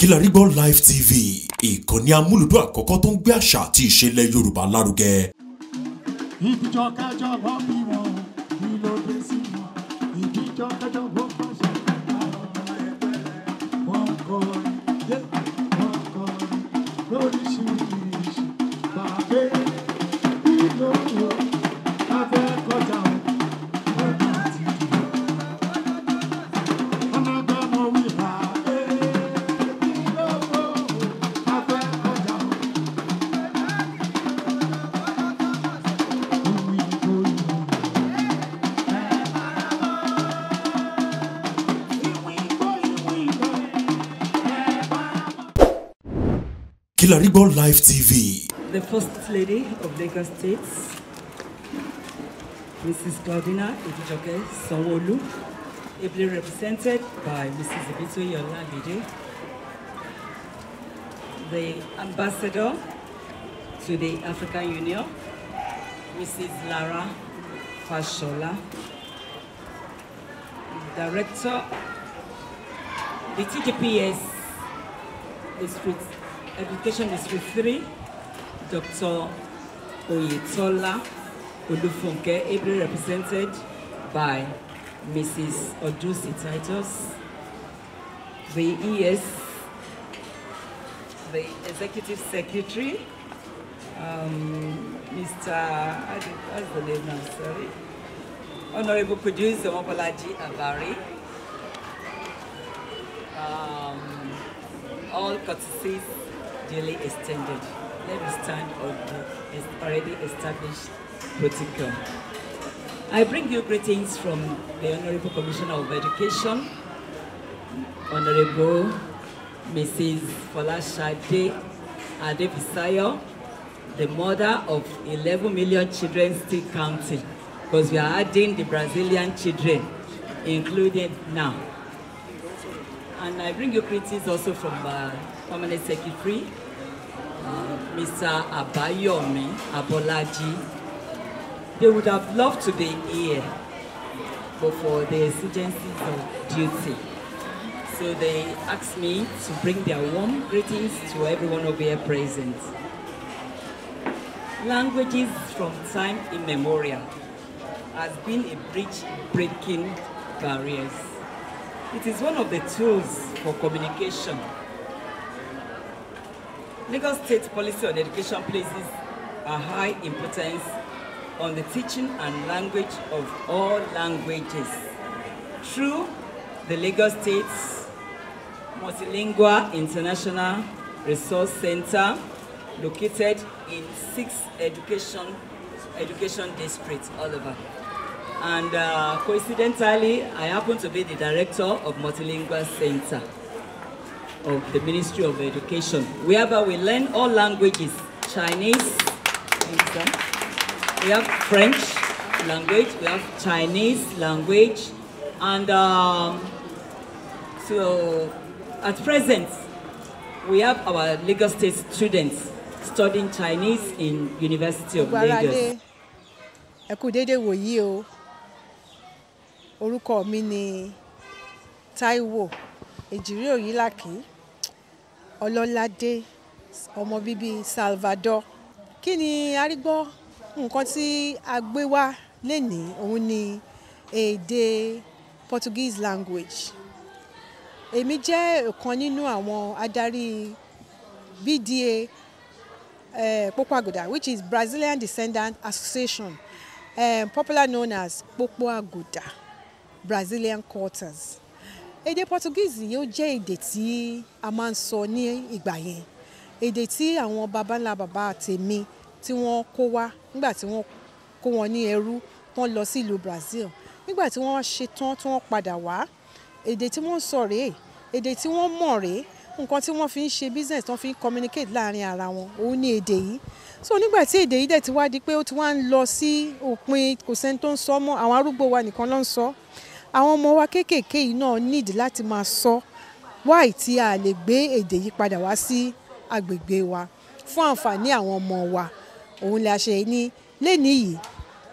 Kilarigbo Live TV, ìkànnì amúlùdún àkọ́kọ́ tó ń gbé àṣà àti ìṣe ilẹ̀ Yorùbá lárugẹ. Ìdíjọ́ kẹjọ wọ́n bí wọn, kí ló dé sí wọn? Ìdíjọ́ kẹjọ wọ́n bá ṣe wọ́n kọrin lóríṣiríṣi bàbá ìlú abẹ́ kọjá ọ̀nà àti ìdíjọ́. Ọ̀nà gbọ́mọ wí bá ìlú abẹ́ kọjá Kilarigbo Live TV. The First Lady of Lagos State, Mrs. Claudina Ibijoke Sanwo-Olu, ably represented by Mrs. Ibitoye Olabide, the Ambassador to the African Union, Mrs. Lara Fashola, Director, the TGPS District Education District 3, Dr. Oyetola Olufunke, ably represented by Mrs. Odusi Titus, the ES, the Executive Secretary, Mr. What's the name now? Sorry. Honorable Producer Mobolaji Avari. All courtesies duly extended. Let me stand on the already established protocol. I bring you greetings from the Honorable Commissioner of Education, Honorable Mrs. Folashade Adebisayo, the mother of 11 million children still counting, because we are adding the Brazilian children included now. And I bring you greetings also from Permanent Secretary, Mr. Abayomi Abolaji. They would have loved to be here, but for the exigencies of duty. So they asked me to bring their warm greetings to everyone over here present. Languages from time immemorial has been a bridge breaking barriers. It is one of the tools for communication. Lagos State policy on education places a high importance on the teaching and language of all languages through the Lagos State's Multilingual International Resource Center, located in 6 education districts all over. And coincidentally, I happen to be the director of Multilingual Center of the Ministry of Education, whereby we learn all languages: Chinese, we have French language, we have Chinese language, and so at present, we have our Lagos State students studying Chinese in University of Lagos. Orúkọ mi ni Táíwò Èjìrí Òyìnlákì Ọlọ́ládé, ọmọ bíbí Salvador. Kí ni a rí gbọ́? Nǹkan tí a gbé wá lénìí òun ni èdè Portuguese language. Èmi jẹ́ ọ̀kan nínú àwọn adarí BDA Popo Aguda, which is Brazilian Descendants Association, popular known as Popo Aguda Brazilian Quarters. Èdè Portuguese yóò jẹ́ èdè tí a máa ń sọ ní ìgbà yẹn. Èdè tí àwọn baba ńlá baba tèmi tí wọ́n kó wá nígbà tí wọ́n kó wọn ní ẹrú, wọ́n lọ sí ìlú Brazil. Nígbà tí wọ́n ṣe tán tí wọ́n padà wá, èdè tí wọ́n sọ rèé, èdè tí wọ́n mọ̀ rèé, nǹkan tí wọ́n fi ń ṣe business, tí wọ́n fi ń communicate láàrin ara wọn, òun ni èdè yìí. So nígbà tí èdè yìí dẹ̀ ti wá di pé ó ti wá ń lọ sí òpin, kò sẹ́ni tó ń sọ mọ́, àwọn arúgbó wa nìkan ló ń sọ. Àwọn ọmọ wa kéékèèké yìí náà need láti máa sọ why tí a lè gbé èdè yìí padà wá sí agbègbè wa fún àǹfààní àwọn ọmọ wa. Òun la ṣe ní lénìí yìí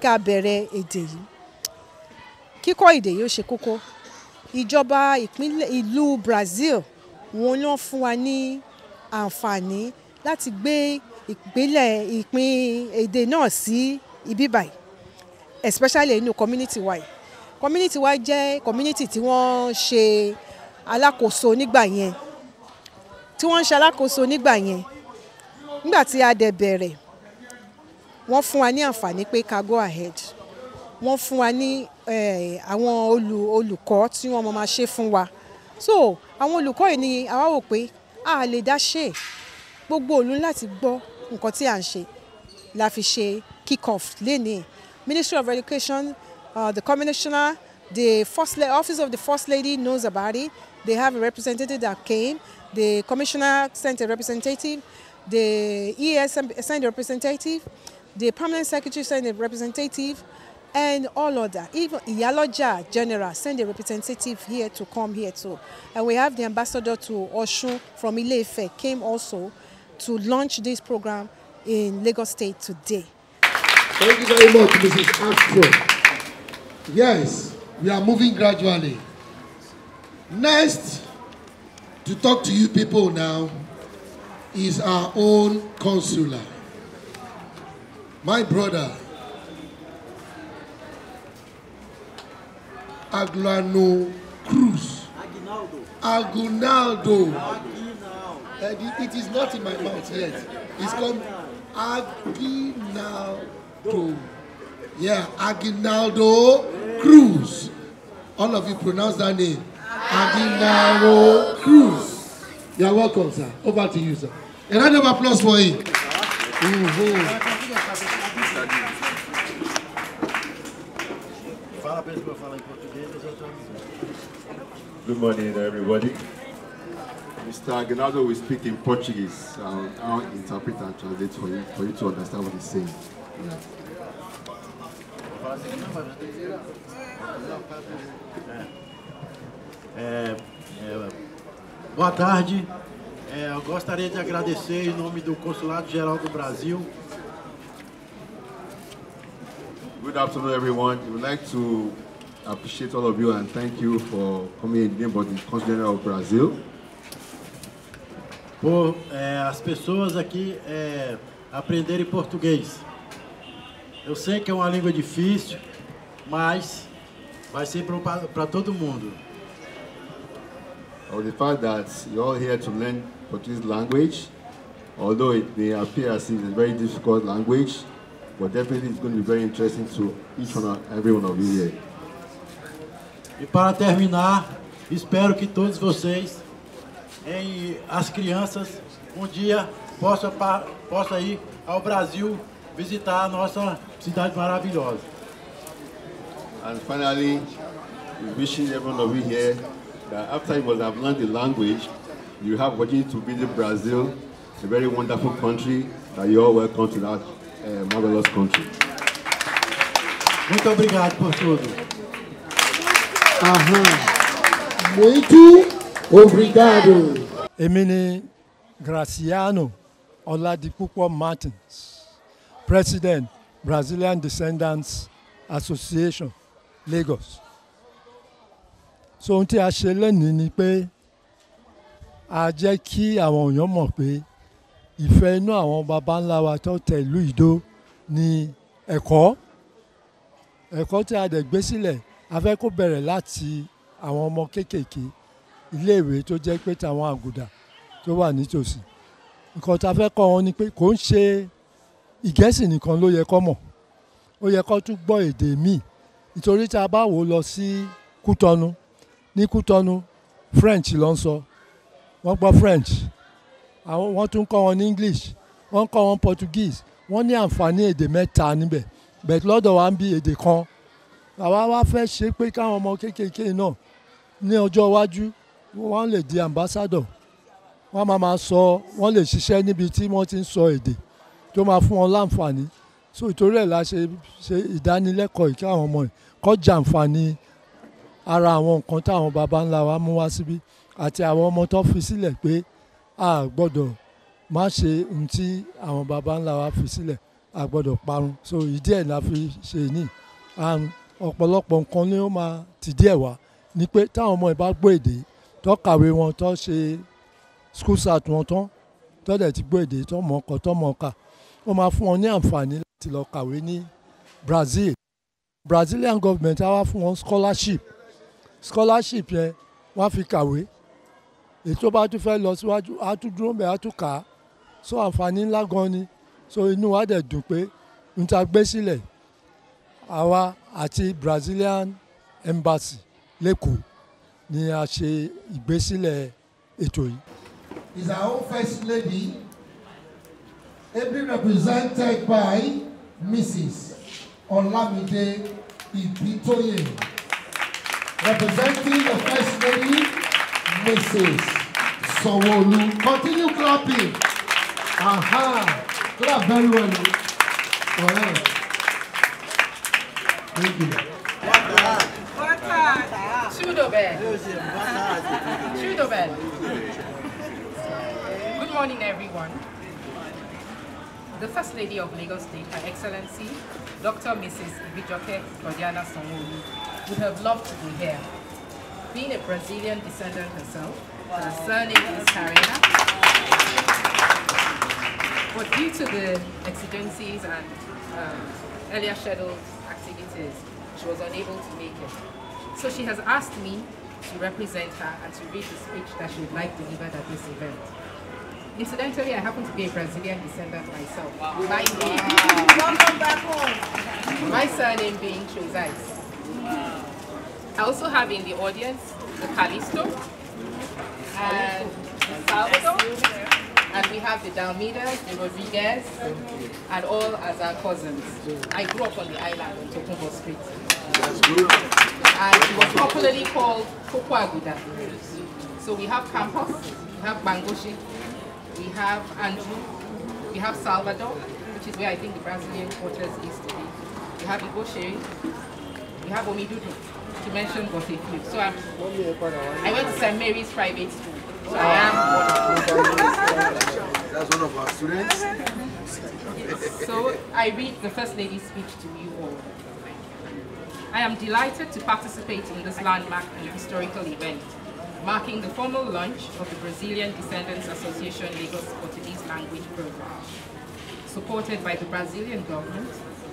ká bẹ̀rẹ̀ èdè yìí. Kíkọ́ èdè yìí ó ṣe kókó. Ìjọba ìlú Brazil wọn ló fún wa ní àǹfààní láti gbé ìpín èdè náà sí ibi báyìí, especially inú community wa. Community wa jẹ́ community tí wọ́n ṣe alákòóso nígbà yẹn. Nígbà tí a dẹ̀ bẹ̀rẹ̀, wọ́n fún wa ní àǹfààní pé ká go ahead. Wọ́n fún wa ní àwọn olùkọ́ tí wọ́n máa ṣe fún wa. So àwọn olùkọ́ yìí ni àwa wò pé a lè dá ṣe, gbogbo òlu láti gbọ́ nǹkan tí à ń ṣe la fi ṣe kick off lénìí. Ministry of Education, the Commissioner, the Office of the First Lady knows about it. They have a representative that came. The Commissioner sent a representative. The ES sent a representative. The Permanent Secretary sent a representative. And all other. Even Iyaloja General sent a representative here to come here too. And we have the ambassador to Osun from Ile-Ife came also to launch this program in Lagos State today. Thank you very much, Mrs. Astro. Yes, we are moving gradually. Next, to talk to you people now, is our own consular. My brother, Aglano Cruz. Aguinaldo. It is not in my mouth yet. It's called Aguinaldo. Yeah, Aguinaldo Cruz. All of you pronounce that name. Aguinaldo Cruz. You're welcome, sir. Over to you, sir. A round of applause for him. Good morning, everybody. Mr. Aguinaldo will speak in Portuguese. I'll interpret and translate for you to understand what he's saying. Boa tarde. Eu gostaria de agradecer em nome do Consulado Geral do Brasil. Good afternoon, everyone. We would like to appreciate all of you and thank you for coming in the name of the Consul General of Brazil. Por as pessoas aqui aprenderem português. Eu sei que é uma língua difícil, mas vai ser para todo mundo. Or the fact that you're all here to learn Portuguese language, although it may appear as if it's a very difficult language, but definitely it's going to be very interesting to each one and every one of you here. E para terminar, espero que todos vocês, as crianças, dia possam ir ao Brasil visitar a nossa cidade maravilhosa. And finally, we're wishing every one of you here that after you must have learned the language, you have opportunity to visit Brazil, a very wonderful country, that you're all welcome to that marvelous country. Muito obrigado por tudo. Muito obrigado. Èmi ni Graciano Oladipupo Martins, President, Brazilian Descendants Association, Lagos. So ohun tí a ṣe lónìí ni pé a jẹ́ kí àwọn èèyàn mọ̀ pé ìfẹ́ inú àwọn baba ńlá wa tó tẹ ìlú Ìdó ni ẹ̀kọ́ tí a dẹ̀ gbé sílẹ̀ a fẹ́ kó bẹ̀rẹ̀ láti àwọn ọmọ kéékèèké iléèwé tó jẹ́ pé tàwọn àgùdà tó wà nítòsí. Nǹkan tá a fẹ́ kọ́ wọn ni pé kò ń ṣe Ìgẹ̀ẹ́sì nìkan ló yẹ kó mọ̀, ó yẹ kó tún gbọ́ èdè míì nítorí tá a bá wò lọ sí Kútọ́nù, ní Kútọ́nù French ló ń sọ, wọ́n gbọ́ French, wọ́n tún kọ́ wọn ní English, wọ́n kọ́ wọn Portuguese, wọ́n ní àǹfààní èdè mẹ́ta níbẹ̀, bẹ̀t lọ́dọ̀ wa ń bí èdè kan. Àwa wá fẹ́ ṣe pé káwọn ọmọ kéékèèké náà ní ọjọ́ iwájú wọ́n lè di ambassador, wọ́n máa sọ, wọ́n lè ṣiṣẹ́ níbi tí wọ́n ti ń sọ èdè tó máa fún wọn láǹfààní. So ìtorí ẹ̀ la ṣe ìdánilẹ́kọ̀ọ́ kí àwọn ọmọ yìí kó jàǹfààní ara àwọn nǹkan táwọn baba ńlá wa mú wá síbí àti àwọn ọmọ tó fi sílẹ̀ pé a gbọ́dọ̀ má ṣe ohun tí àwọn baba ńlá wa fi sílẹ̀, a gbọ́dọ̀ parun. So ìdí ẹ̀ la fi ṣe ní ọ̀pọ̀lọpọ̀ nǹkan ni ó máa tìdí ẹ̀ wá ni pé táwọn ọmọ ìbá gbọ́ èdè tó kàwé wọn tó ṣe school start wọn tán tó dẹ̀ ti gbọ́ èdè tó mọ̀ ọkọ̀ tó mọ̀ ọkà wọ́n máa fún wọn ní àǹfààní láti lọ kàwé ní Brazil. Brazilian government á wá fún wọn scholarship yẹn wọ́n á fi kàwé èyí tó bá tún fẹ́ lọ síwájú á tún dúró bẹ́ẹ̀ á tún kà á so àǹfààní ńlá gan ni so inú wa dẹ̀ dùn pé n ta gbé sílẹ̀ àwa àti Brazilian embassy lẹ́kọ̀ọ́ ni a ṣe ìgbésílẹ̀ ètò yìí. Is our own first lady, ably represented by Mrs. Olamide Ibitoye. Representing the first lady, Mrs. Sanwo-Olu. Continue clapping. Aha. Clap very well. All right. Thank you. Good morning, everyone. The First Lady of Lagos State, Her Excellency, Dr. Mrs. Ibijoke Gordiana Sanwo-Olu, would have loved to be here. Being a Brazilian descendant herself, her surname is Carina. But due to the exigencies and earlier scheduled activities, she was unable to make it. So she has asked me to represent her and to read the speech that she would like delivered at this event. Incidentally, I happen to be a Brazilian descendant myself. Welcome back home. My surname being Chozais. I also have in the audience the Callisto and the Salvador, and we have the Dalmidas, the Rodriguez, and all as our cousins. I grew up on the island on Tokumbo Street. That's good. And it was popularly called Coco Aguda. So we have Campos, we have Bangoshi, we have Andrew, we have Salvador, which is where I think the Brazilian quarters is today. We have Ibosheri, we have Omidudu, to mention but a few. So I went to St. Mary's private school. So I am That's one of our students. So I read the First Lady's speech to you all. I am delighted to participate in this landmark and historical event, marking the formal launch of the Brazilian Descendants Association Lagos Portuguese Language Program, supported by the Brazilian government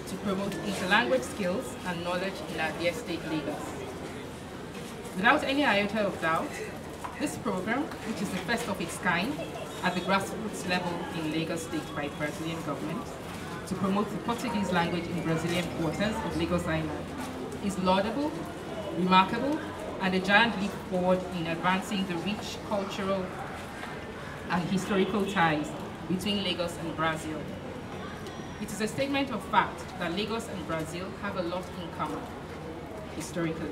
to promote interlanguage skills and knowledge in our dear state Lagos. Without any iota of doubt, this program, which is the first of its kind at the grassroots level in Lagos State by the Brazilian government, to promote the Portuguese language in Brazilian quarters of Lagos Island, is laudable, remarkable, and a giant leap forward in advancing the rich cultural and historical ties between Lagos and Brazil. It is a statement of fact that Lagos and Brazil have a lot in common, historically.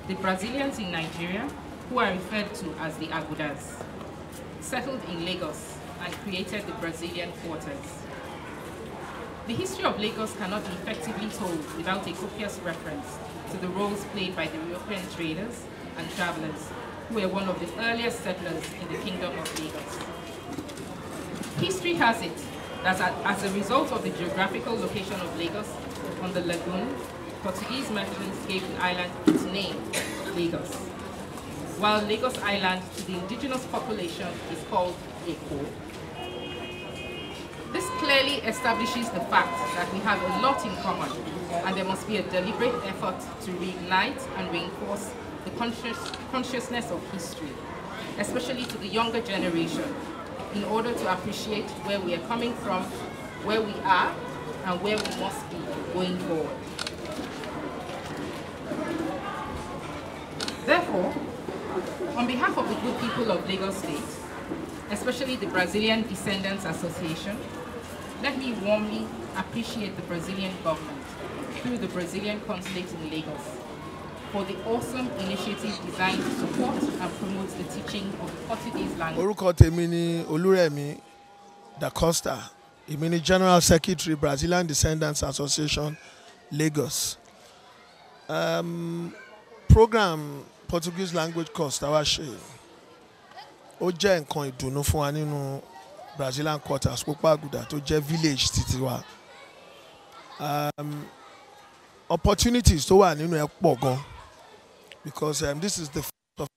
The Brazilians in Nigeria, who are referred to as the Agudas, settled in Lagos and created the Brazilian quarters. The history of Lagos cannot be effectively told without a copious reference to the roles played by the European traders and travelers, who were one of the earliest settlers in the Kingdom of Lagos. History has it that as a result of the geographical location of Lagos on the lagoon, Portuguese merchants gave the island its name, Lagos, while Lagos Island to the indigenous population is called Eko. This clearly establishes the fact that we have a lot in common, and there must be a deliberate effort to reignite and reinforce the consciousness of history, especially to the younger generation, in order to appreciate where we are coming from, where we are, and where we must be going forward. Therefore, on behalf of the good people of Lagos State, especially the Brazilian Descendants Association, let me warmly appreciate the Brazilian government through the Brazilian Consulate in Lagos for the awesome initiative designed to support and promote the teaching of the Portuguese language. Orúkọ tèmi ni Olúrẹ̀mí Da Costa, èmi ni General Secretary Brazilian Descendants Association Lagos. Program Portuguese language course tá wá ṣe ó jẹ́ nǹkan ìdùnnú fún wa nínú Brazilian quarters Coco Aguda tó jẹ́ village títí wa. Opportunities tó wà nínú ẹ̀ pọ̀ gan because this is the first of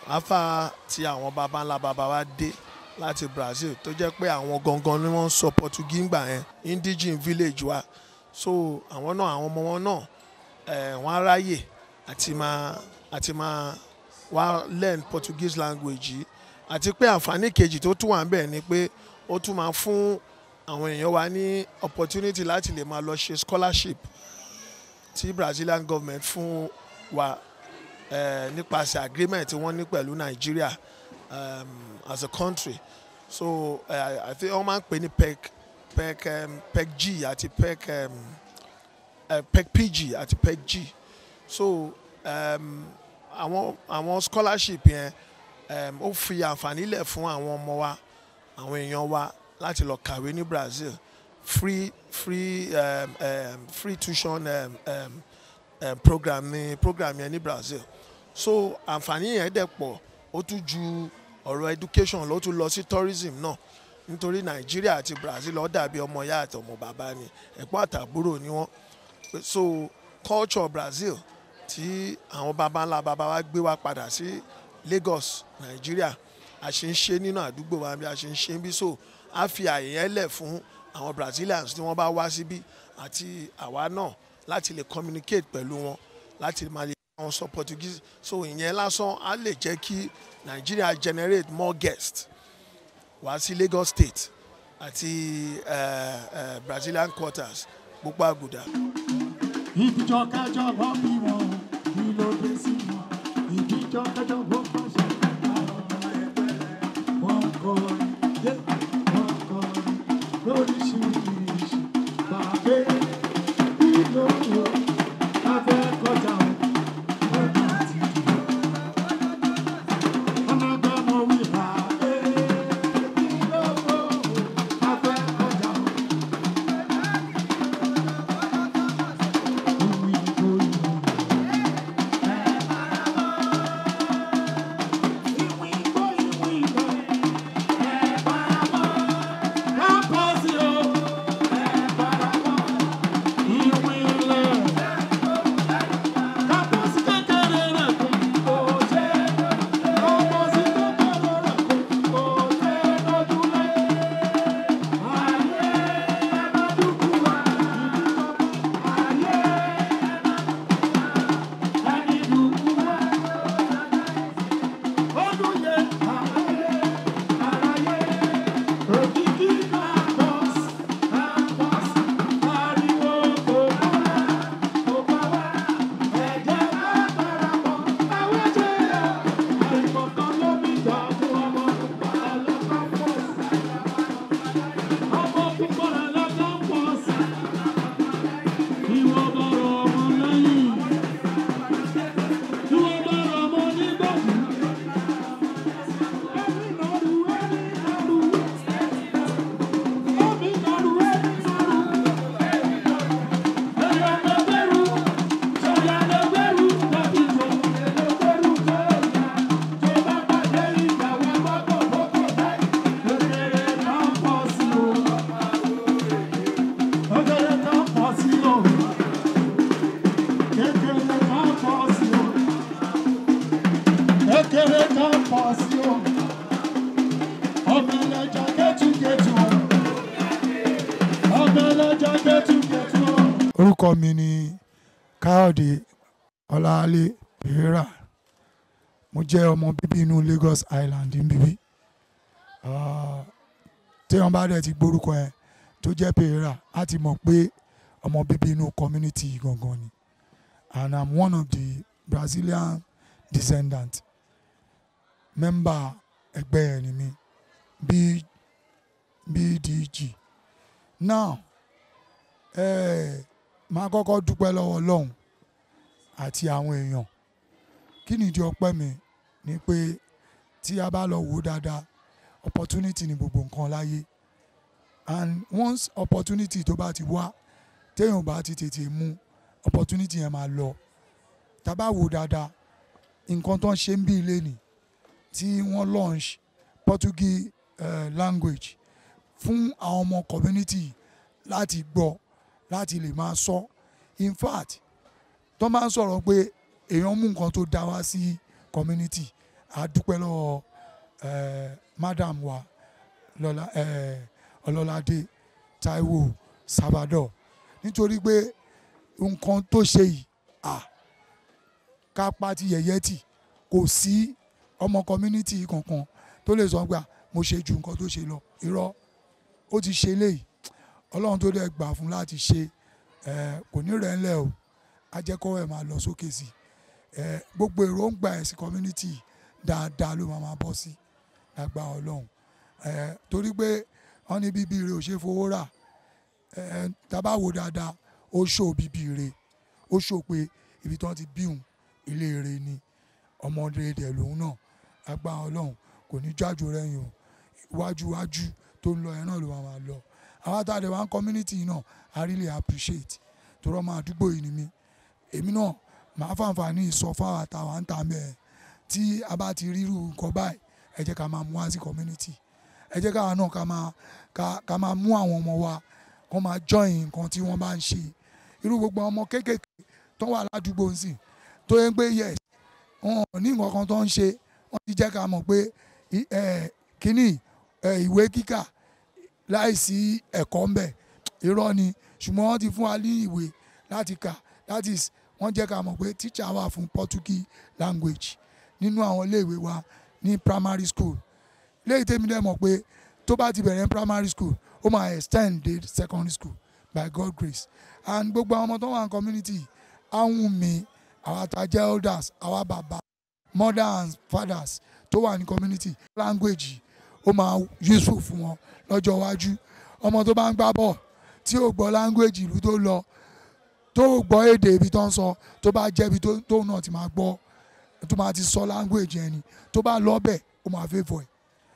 afa tí àwọn baba ńlá baba wa dé láti Brazil tó jẹ́ pé àwọn gangan ni wọ́n sọ Portuguese ńgbà yẹn indigenous village wa so àwọn náà àwọn ọmọ wọn náà wọ́n á ráyè àti máa wá learn Portuguese language yìí àti pé àǹfààní kejì tó tún wà ń bẹ̀ ni pé ó tún máa fún àwọn èèyàn wa ní opportunity láti lè máa lọ ṣe scholarship tí Brazilian government fún wa nípasẹ̀ agreement tí wọ́n ní pẹ̀lú Nigeria as a country so I think wọ́n máa ń pè ní PEG àti PEG àti PEG so àwọn scholarship yẹn ó fi àǹfààní lẹ̀ fún àwọn ọmọ wa àwọn èèyàn wa láti lọ kàwé ní Brazil free tuition program yẹn ní Brazil so àǹfààní yẹn dẹ̀ pọ̀ ó tún ju ọ̀rọ̀ education ló tún lọ sí tourism náà nítorí Nàìjíríà àti Brazil ó dàbí ọmọ ìyá àti ọmọ bàbá ni ẹ̀gbọ́n àtàbúrò ni wọ́n so culture Brazil tí àwọn baba ńlá baba wa gbé wa padà sí Lagos Nàìjíríà a ṣe ń ṣe nínú àdúgbò wa bí a ṣe ń ṣe ń bí so a fi àyè yẹn lẹ̀ fún àwọn Brazilians tí wọ́n bá wá síbí àti àwa náà láti lè communicate pẹ̀lú wọn láti máa lè àwọn sọ Portuguese so ìyẹn lásán á lè jẹ́ kí Nigeria generate more guests wá sí Lagos State àti Brazilian quarters gbogbo àgùdà. Ìdíjọ kájọ wọ́n bí wọn kí ló dé sí wọn ìdíjọ kájọ wọ́n bá ṣe wọ́n kọ́ lóríṣiríṣi bàbá ìlú abẹ́ kọjá ọ̀nà àti ìdíjọ ọ̀nà gbọ́mọ wí bàbá ìlú abẹ́ kọjá orúkọ mi ni Káyọ̀dé Ọláwálé Pereira mo jẹ́ ọmọ bíbí inú Lagos Island níbí téèyàn bá dẹ̀ ti gbórúkọ ẹ̀ tó jẹ́ Pereira á ti mọ̀ pé ọmọ bíbí inú community gangan ni and I'm one of the Brazilian descendants member ẹgbẹ́ ẹ̀ ni mi BDG now máa kọ́kọ́ dúpẹ́ lọ́wọ́ Ọlọ́run àti àwọn èèyàn kí nìdí ọpẹ́ mi ni pé tí a bá lọ wò dáadáa opportunity ni gbogbo nǹkan láyé and once opportunity tó bá ti wá téèyàn bá ti tètè mú opportunity yẹn máa lọ tá a bá wò dáadáa nǹkan tó ń ṣe ń bí ilé ni tí wọ́n launch Portuguese language fún àwọn ọmọ community láti gbọ́ láti lè máa sọ in fact tó máa ń sọ̀rọ̀ pé èèyàn mú nǹkan tó dá wá sí community a dúpẹ́ lọ́wọ́ madam wa Ọlọ́ládé Táíwò Salvador nítorí pé nǹkan tó ṣe yìí ká pàtì yẹ̀yẹ́ tì kò sí ọmọ community kankan tó lè sọ pé mo ṣe ju nǹkan tó ṣe lọ irọ́ ó ti ṣe léyìí Ọlọ́run tó dẹ̀ gbà fún láti ṣe kò ní rẹ̀ ńlẹ̀ o ajẹ́kọ̀ọ́ ẹ̀ máa lọ sókè sí gbogbo èròǹgbà ẹ̀ sí community dáadáa ló máa bọ́ sí lágbára Ọlọ́run torí pé wọ́n ní bíbí rẹ̀ ò ṣe fowó rà tábà wò dáadáa ó ṣó bíbí rẹ̀ ó ṣó pé ibi tí wọ́n ti bíhùn ilé rẹ̀ ni ọmọdé dẹ̀ lòun náà lágbára Ọlọ́run kò ní jájú rẹ̀yìn o iwájú tó ń lọ ẹ̀ náà ló máa lọ àwọn àtàdé wa community náà I really appreciate torí ọmọ àdúgbò yìí ni mí èmi náà màá fàǹfààní sọ fáwọn àtàwọn àǹtà mẹ́ẹ̀ tí a bá ti ríru nǹkan báyìí ẹ jẹ́ ká máa mú wá sí community ẹ jẹ́ káwa náà ká máa mú àwọn ọmọ wa kó máa join nǹkan tí wọ́n bá ń ṣe irú gbogbo ọmọ kéékèèké tó wà ládùúgbò ń sìn tó yẹ pé yes wọn ò ní nǹkan kan tó ń ṣe wọ́n ti jẹ́ ká mọ̀ pé kínní ìwé kíkà láìsí ẹ̀kọ́ ń bẹ irọ́ ni ṣùgbọ́n wọ́n ti fún wa ní ìwé láti kà that is wọ́n jẹ́ ká mọ̀ pé teacher wà fún Portuguese language nínú àwọn iléèwé wa ní primary school léyìí tèmi dẹ̀ mọ̀ pé tó bá ti bẹ̀rẹ̀ primary school ó máa extend dé secondary school by God grace and gbogbo àwọn ọmọ tó wà ní community àwọn mi àwọn àtàjẹ́ elders àwọn bàbá mothers and fathers tó wà ní community language ó máa useful fún wọn lọ́jọ́ iwájú ọmọ tó bá ń gbá bọ̀ tí ò gbọ́ language ìlú tó lọ tó gbọ́ èdè ibi tó ń sọ tó bá jẹ́ ibi tó náà ti máa gbọ́ tó máa ti sọ language ẹni tó bá lọ bẹ̀ ó máa favour ẹ̀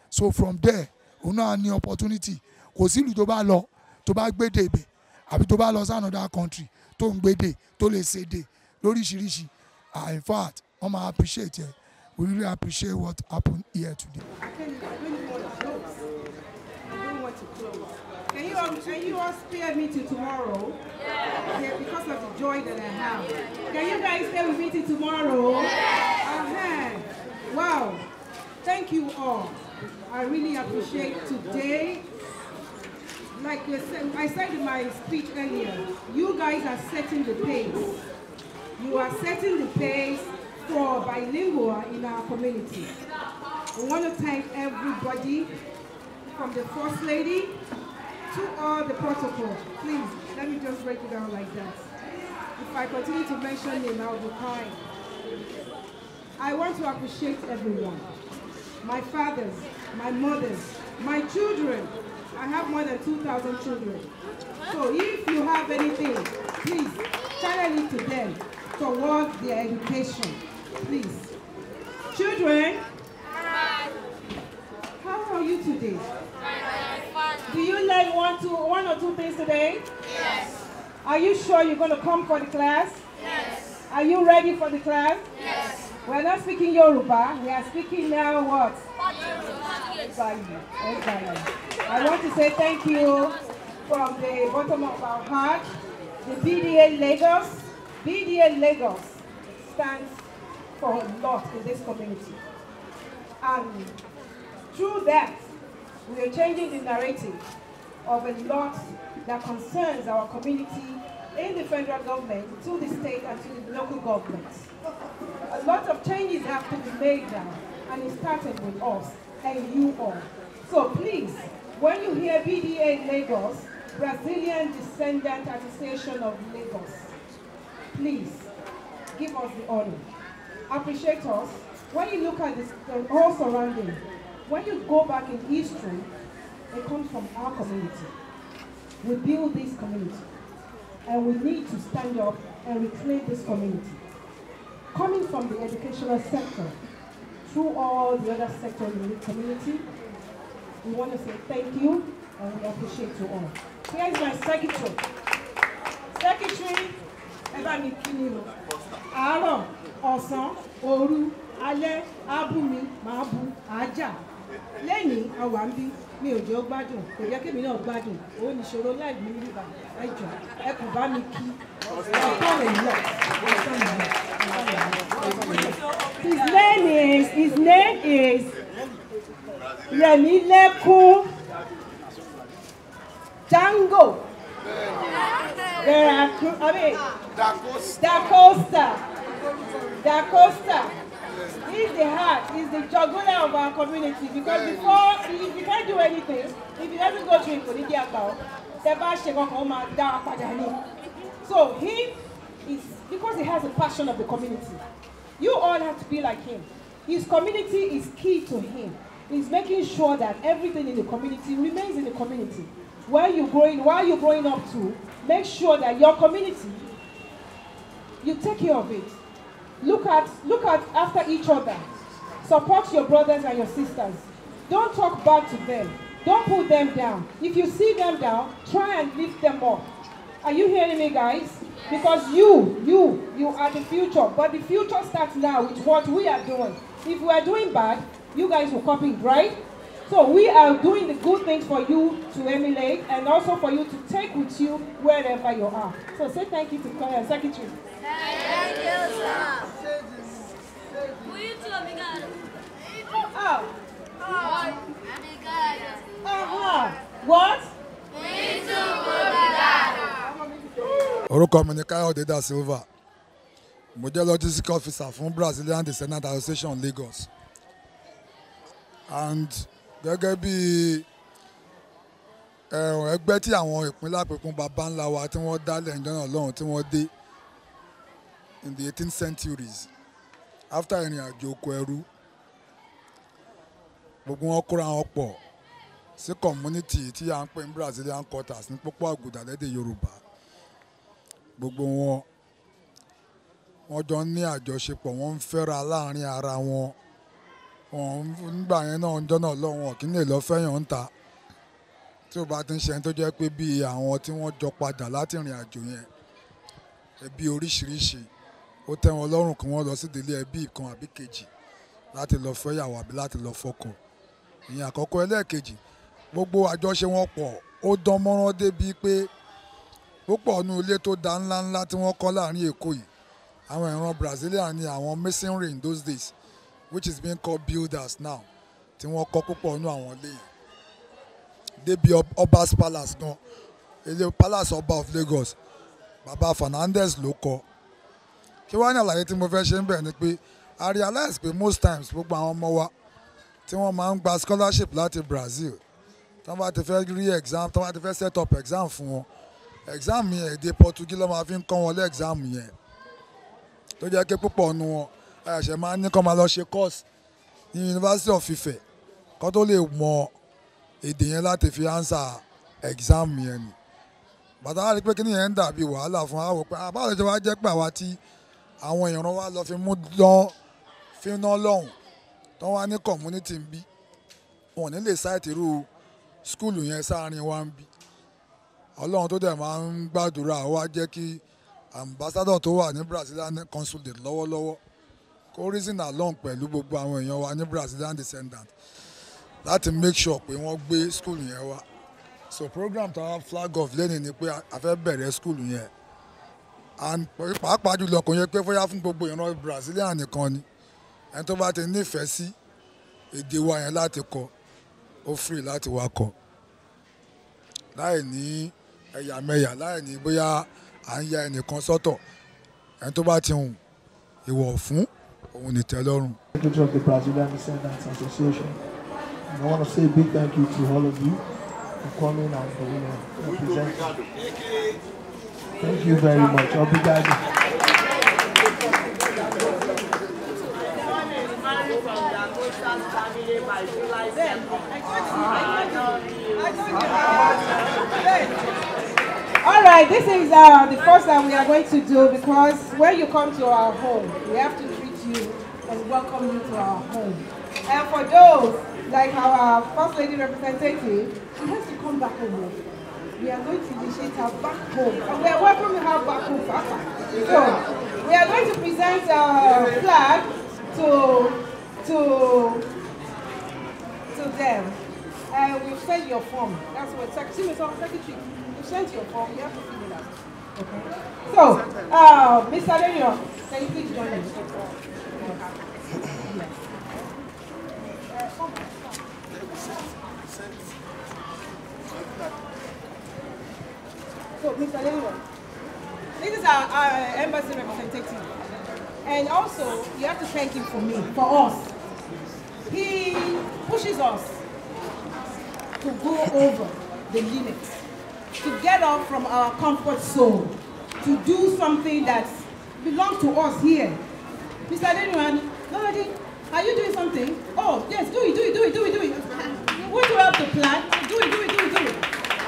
so from there òun náà ní opportunity kò sí ìlú tó bá lọ tó bá gbédè ibẹ̀ àbí tó bá lọ sí another country tó ń gbédè tó lè ṣèdè lóríṣiríṣi in fact wọ́n máa appreciate ẹ̀ we really appreciate what happened here today. Can you all spare me till tomorrow? Yeah, because of the joy that I have. Can you guys stay with me till tomorrow? Wow. Thank you all. I really appreciate today. Like I said in my speech earlier, you guys are setting the pace. You are setting the pace for bilingual in our community. I want to thank everybody from the First Lady to all the protocol. Please, let me just break it down like that. If I continue to mention him, I'll be crying. I want to appreciate everyone. My fathers, my mothers, my children. I have more than 2,000 children. So if you have anything, please channel it to them towards their education. Please. Children, how are you today? Do you learn one or two things today? Yes. Are you sure you're going to come for the class? Yes. Are you ready for the class? Yes. We're not speaking Yoruba. We are speaking now what? I want to say thank you from the bottom of our heart. The BDA Lagos. BDA Lagos stands for a lot in this community. And through that, we are changing the narrative of a lot that concerns our community in the federal government, to the state and to the local governments. A lot of changes have to be made now, and it started with us and you all. So please, when you hear BDA Lagos, Brazilian Descendant Association of Lagos, please give us the honor. Appreciate us. When you look at the whole surrounding, when you go back in history, it comes from our community. We build this community, and we need to stand up and reclaim this community. Coming from the educational sector, through all the other sectors in the community, we want to say thank you, and we appreciate you all. Here's my secretary. Secretary, Eba Mikini, Aro, Osan, Oru, alẹ́ ábú mi màá bu àájà lẹ́yìn àwàǹbí mi ò jẹ́ ó gbádùn kò yẹ kí mi náà gbádùn òun níṣòro láì ní nígbà ẹjọ́ ẹ kò bá mi kí ọ̀pọ̀ rẹ̀ lọ. His name is Remilekun Django. Da Costa. He's the heart, he's the jugular of our community because before, if you can't do anything, if he doesn't go through it, so he is, because he has a passion of the community, you all have to be like him. His community is key to him. He's making sure that everything in the community remains in the community. While you're growing up to, make sure that your community, you take care of it. Look at after each other. Support your brothers and your sisters. Don't talk bad to them. Don't put them down. If you see them down, try and lift them up. Are you hearing me, guys? Because you are the future. But the future starts now with what we are doing. If we are doing bad, you guys will copy it, right? So we are doing the good things for you to emulate and also for you to take with you wherever you are. So say thank you to the Secretary. Thank you, sir. What? Orúkọ mi ni Káyọ̀dé da Silva. Mo jẹ́ logistic officer fún Brazilian Descendants Association Lagos. And gẹ́gẹ́ bí ẹgbẹ́ tí àwọn ìpínlẹ̀ àpèkún bàbá ńlá wa tí wọ́n dálẹ̀ ìjọ́nà lọ́hùn tí wọ́n dé in the 18th centuries after ìrìn àjò oko ẹrú gbogbo wọn kóra wọn pọ̀ sí community tí à ń pè ní Brazilian quarters ní pópó àgùdà lédè Yorùbá gbogbo wọn jọ ní àjọṣepọ̀ wọn ń fẹ́ra láàrin ara wọn nígbà yẹn náà ọjọ́ náà lọ́wọ́ kí lè lọ́ọ́ fẹ́yàn ń ta tí ó bá ti ń ṣe tó jẹ́ pé bí àwọn tí wọ́n jọ padà láti ìrìn àjò yẹn ẹbí oríṣiríṣi ó tẹ́ wọn lọ́rùn kí wọ́n lọ sí ìdílé ẹbí kan àbí kejì láti lọ fẹ́yàwó àbí láti lọ fọ́kọ ìyẹn àkọ́kọ́. Ẹlẹ́ẹ̀kejì gbogbo àjọṣe wọn pọ̀ ó dán mọ́rán débi pé púpọ̀ nínú ilé tó dá ńláńlá tí wọ́n kọ́ láàrin Èkó yìí àwọn ìran Brazilian ni àwọn masonry in those days which is being called builders now tí wọ́n kọ́ púpọ̀ nínú àwọn ilé yìí débi Ọba's Palace gan ilé Palace Ọba of Lagos Baba Fernandez ló kọ́. Kí wá ní àlàyé tí mo fẹ́ ṣe ń bẹ̀ ni pé I realize pé most times gbogbo àwọn ọmọ wa tí wọ́n máa ń gba scholarship láti Brazil tí wọ́n bá ti fẹ́ rí exam tí wọ́n bá ti fẹ́ set up exam fún wọn exam yẹn èdè Portuguese ló máa fi ń kọ́ wọn lé exam yẹn tó jẹ́ pé púpọ̀ nínú wọn ẹ̀ṣẹ̀ máa ń ní kó máa lọ ṣe course ní University of Ife kó tó lè mọ èdè yẹn láti fi answer exam yẹn ni bàtà wá rí pé kíní yẹn ń dàbí wàhálà fún àwọn pé àbáwọ̀ ìjọba jẹ́ pé àwa tí àwọn ìran wa lọ fi mú lọ́n fi ná lọ́hùn tó wá ní community ń bí wọn ò ní lè ṣáìtì irú skúlù yẹn sáárín wa ń bí Ọlọ́run tó dẹ̀ máa ń gbàdúrà wá jẹ́ kí ambassador tó wà ní Brazilian consulate lọ́wọ́lọ́wọ́ kó reason along pẹ̀lú gbogbo àwọn èèyàn wa ní Brazilian Descendants láti make sure pé wọ́n gbé skúlù yẹn wá. So program tàwa flag off lẹ́nìí ni pé a fẹ́ bẹ̀rẹ̀ skúlù yẹn and pàápàá jùlọ kò yẹ pé fóyá fún gbogbo ìran Brazilian nìkan ni ẹni tó bá ti nífẹ̀ẹ́ sí èdè wa yẹn láti kọ́ ó free láti wá kọ́ láì ní ẹ̀yàmẹ̀yà láì ní bóyá à ń ya ẹnìkan sọ́tọ̀ ẹni tó bá ti hùn ìwọ̀ fún òun nìtẹ́lọ́rùn. Secretary of the Brazilian Descendants Association. And I want to say a big thank you to all of you for coming and for representing. Thank you very much. Obrigado. All right, this is the first time we are going to do because when you come to our home, we have to treat you and welcome you to our home. And for those like our First Lady representative, she has to come back home. We are going to initiate her back home. And we are welcoming her back home. So, we are going to present our flag to them. We've sent your form. That's what secretary. We've sent your form. You have to fill it out. Okay. So, Mr. Daniel, can you please join us? So, Mr. Daniel, this is our embassy representative. And also, you have to thank him for us. He pushes us to go over the limits, to get up from our comfort zone, to do something that belongs to us here. Mr. Daniel, Lodi, are you doing something? Oh, yes, do it. You want to help the plan? Do it.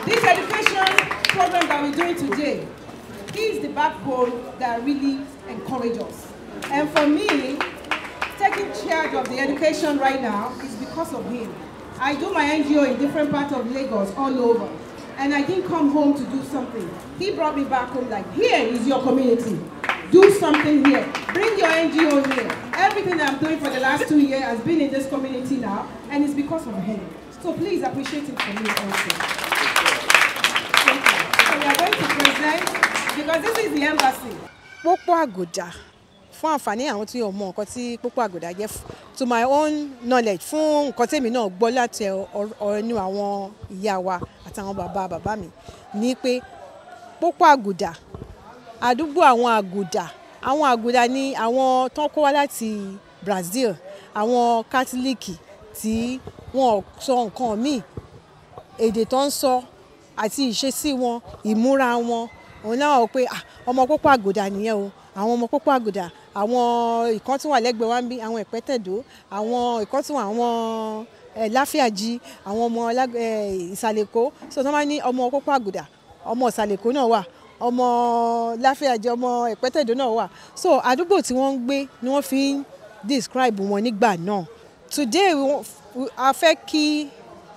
This education program that we're doing today, he is the backbone that really encourages us. And for me, taking charge of the education right now is because of him. I do my NGO in different parts of Lagos, all over. And I didn't come home to do something. He brought me back home like, here is your community. Do something here. Bring your NGO here. Everything that I'm doing for the last 2 years has been in this community now, and it's because of him. So please appreciate it for me also. So we are going to present, because this is the embassy. Pópó Àgùdà fún àǹfààní àwọn tí ò mọ nǹkan tí Pópó Àgùdà jẹ́, to my own knowledge, fún nǹkan tèmi náà gbọ́ láti ẹnu àwọn ìyá wa àtàwọn bàbá mi, ní pé Pópó Àgùdà, àdúgbò àwọn àgùdà ní àwọn tó kó wá láti Brazil, àwọn Kátólíìkì tí wọ́n sọ nǹkan míì, èdè tó ń sọ àti ìṣesí wọn, ìmúra wọn, òun náà wò pé ọmọ Pópó Àgùdà nìyẹn o, àwọn ọmọ Pópó Àgùdà, àwọn ìkan tí wà lẹ́gbẹ̀ẹ́ wa ń bí, àwọn Ìpẹ́tẹ̀dó, àwọn ìkan tí wà àwọn Láfíàjì, àwọn ọmọ Ìsàlẹ̀ Èkó, so tó máa ní ọmọ Pópó Àgùdà, ọmọ Ìsàlẹ̀ Èkó náà wà, ọmọ Láfíàjì, ọmọ Ìpẹ́tẹ̀dó náà wà. So àdúgbò tí wọ́n ń gbé ni wọ́n fi ń describe wọn nígbà náà. Today a fẹ́ kí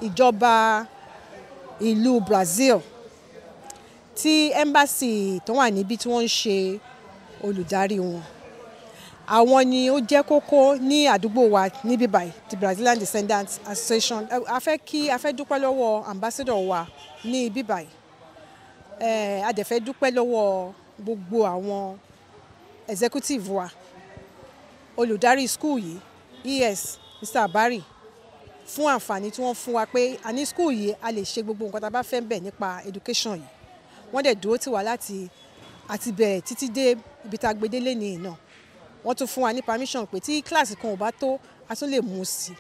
ìjọba ìlú Brazil tí embassy tó wà níbí tí wọ́n ń ṣe olùdarí wọn, àwọn ni ó jẹ́ kókó ní àdúgbò wa níbí báyìí, the Brazilian Descendants Association. A fẹ́ dúpẹ́ lọ́wọ́ ambassador wa ní ibí báyìí. A dẹ̀ fẹ́ dúpẹ́ lọ́wọ́ gbogbo àwọn executive wa, olùdarí school yìí, ES Mr. Abari, fún àǹfààní tí wọ́n fún wa pé a ní school yìí a lè ṣe gbogbo nǹkan tá a bá fẹ́ bẹ̀ nípa education yìí. Wọ́n dẹ̀ dúró tì wá láti bẹ̀rẹ̀ títí dé ibi tá a gbé délé ní ìná. Wọ́n tún fún wa ní permission pé tí kíláàsì kan ò bá tó a tún lè mú sí i.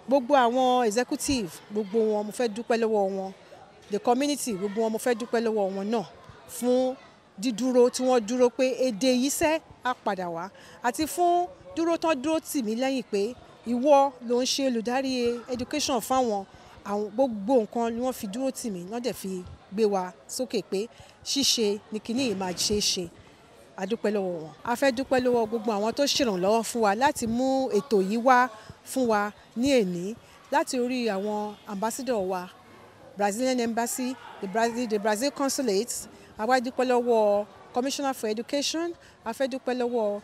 Gbogbo àwọn executive, gbogbo wọn mo fẹ́ dúpẹ́ lọ́wọ́ wọn. The community, gbogbo wọn mo fẹ́ dúpẹ́ lọ́wọ́ wọn náà fún dídúró tí wọ́n dúró pé èdè yìí sẹ́ á padà wá, àti fún dúró tán dúró tì mí lẹ́yìn pé ìwọ ló ń ṣe olùdarí education fáwọn, àwọn gbogbo nǹkan ni wọ́n fi dúró tì mí, wọ́n dẹ̀ fi gbé wa sókè pé ṣíṣe ni kíní yìí máa ṣe é ṣe. A dúpẹ́ lọ́wọ́ wọn. A fẹ́ dúpẹ́ lọ́wọ́ gbogbo àwọn tó ṣèrànlọ́wọ́ fún wa láti mú ètò yìí wá fún wa ní èní, láti orí àwọn ambassador wa, Brazilian Embassy, the Brazil Consulate. A wá dúpẹ́ lọ́wọ́ Commissioner for Education. A fẹ́ dúpẹ́ lọ́wọ́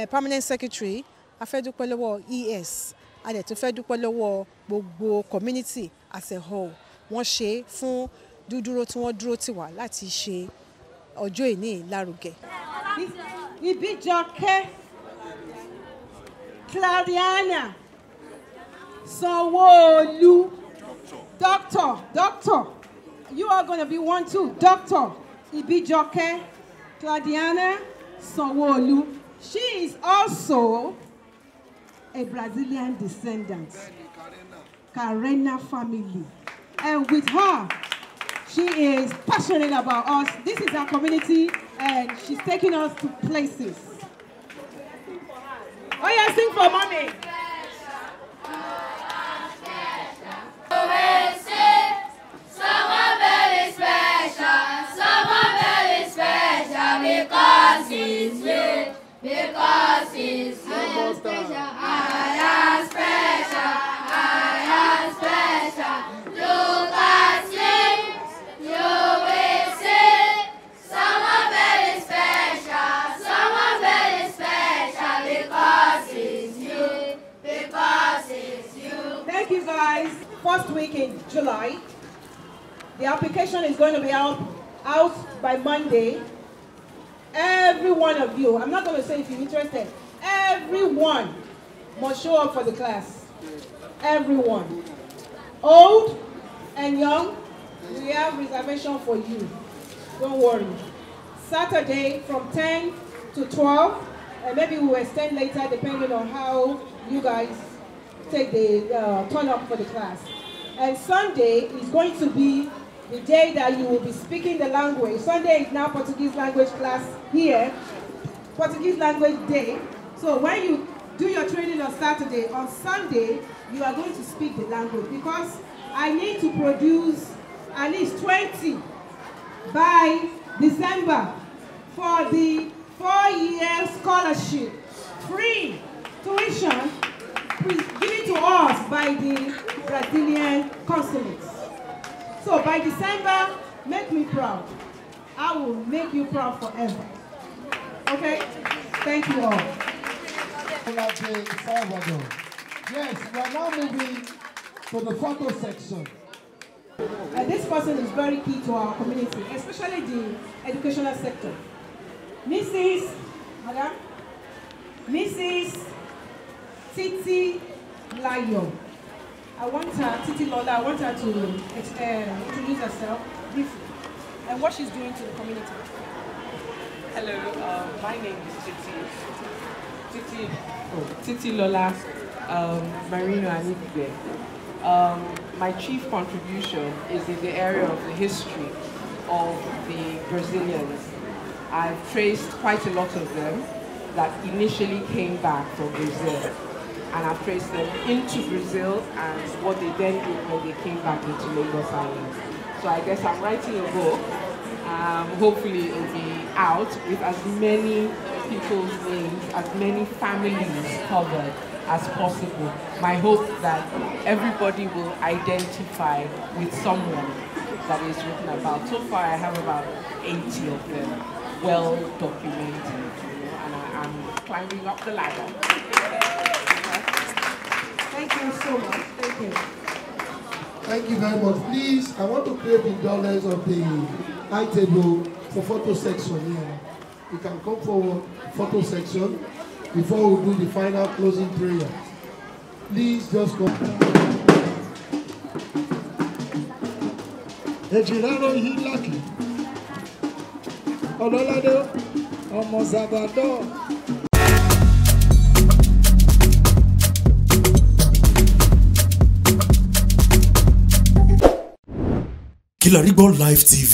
Permanent Secretary. A fẹ́ dúpẹ́ lọ́wọ́ ES. A dẹ̀ tún fẹ́ dúpẹ́ lọ́wọ́ gbogbo community as a whole. Wọ́n ṣe fún dúdúró tí wọ́n dúró tì wá láti ṣe ọjọ́ ìní lárugẹ. Ìbíjọkẹ́ Clariana Sanwó-Olú. Doctor, you are going to be one too. Dr. Ibijoke Claudiana Sanwó-Olú. She is also a Brazilian descendant, Karena family. And with her, she is passionate about us. This is our community, and she's taking us to places. Oh yeah, sing for mommy. Someone very special, because he's you, because he's you. I am special, look at him, you will see. Someone very special, because he's Thank you guys. First week in July. The application is going to be out by Monday. Every one of you, I'm not going to say if you're interested, everyone must show up for the class. Everyone. Old and young, we have reservation for you. Don't worry. Saturday from 10 to 12, and maybe we will extend later depending on how you guys take the turn up for the class. And Sunday is going to be the day that you will be speaking the language. Sunday is now Portuguese language class here, Portuguese language day. So when you do your training on Saturday, on Sunday, you are going to speak the language because I need to produce at least 20 by December for the 4-year scholarship, free tuition given to us by the Brazilian consulates. So by December, make me proud. I will make you proud forever. Okay? Thank you all. Salvador. Yes, we are now moving to the photo section. And this person is very key to our community, especially the educational sector. Mrs. Titi Layo. Titi Lola, I want her to introduce herself briefly and what she's doing to the community. Hello, my name is Titi Lola Marino Anigbe. My chief contribution is in the area of the history of the Brazilians. I've traced quite a lot of them that initially came back from Brazil. And I've traced them into Brazil and what they then did when they came back into Lagos Island. So I guess I'm writing a book. Hopefully it will be out with as many people's names, as many families covered as possible. My hope that everybody will identify with someone that is written about. So far I have about 80 of them, well documented, and I'm climbing up the ladder. Thank you so much. Thank you. Thank you very much. Please, I want to create the dollars of the high table for photo section here. You can come forward, photo section, before we do the final closing prayer. Please just come. Ejiraro Hilaki. Ololade Omo Salvador. Kilarigbo Live TV,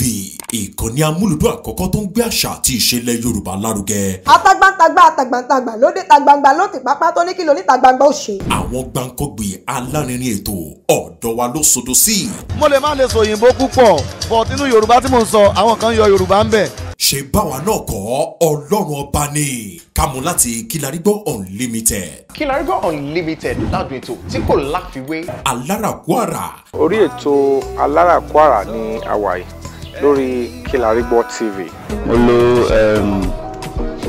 ìkànnì amúlùdún àkọ́kọ́ tó ń gbé àṣà àti ìṣẹ̀lẹ̀ Yorùbá lárugẹ. Atagbantagba lóde tagbangba ló ti pápá tó ní kí ló ní tagbangba ó ṣe. Àwọn gbàǹkọ́gbì alárinrin ètò ọ̀dọ́ wa ló sodo sí. Mo lè má lè sọ òyìnbó púpọ̀, but nínú Yorùbá tí mo ń sọ, àwọn kan yọ Yorùbá ń bẹ̀. Ṣé báwa náà kọ́ Ọlọ́run ọba ni kámú láti Kilarigbo Unlimited. Kilarigbo Unlimited ládùn ètò tí kò láfiwé. Alárakúàrà. Orí ètò Alárakúàrà ní àwàyè lórí Kilarigbo TV. Mo lo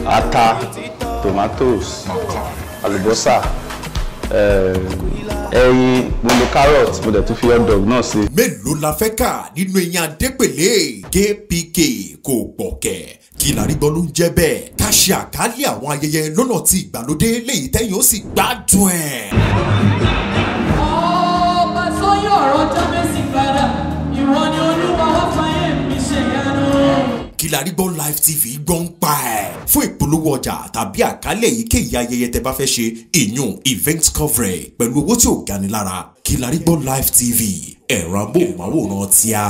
ata, tomatoes, àlùbọ́sà, ẹyin, mo lo carrot, mo dẹ̀ tún fi hot dog náà sí. Mélòó la fẹ́ kà nínú eyín Adépèlé KPK kò gbọ̀kẹ̀. Kilarigbo ló ń jẹ́ bẹ́ẹ̀. Ká ṣe àkálẹ̀ àwọn ayẹyẹ lọ́nà tí ìgbàlódé léyìí tẹ́yìn ó sì gbádùn ẹ̀. Ọba sọ́yọ̀ ọ̀rọ̀ jábẹ́sì padà, ìwọ ni Olúwa wá fàyè mi ṣe yanu. Kilarigbo Live TV gbọ́n pa ẹ̀. Fún ìpolówó ọjà tàbí àkálẹ̀ èyíkéyìí ayẹyẹ tẹ́ bá fẹ́ ṣe ìyún event coverage pẹ̀lú owó tí ò gani lára. Kilarigbo Live TV ẹ̀rọ amóhùnmáwòrán tíá.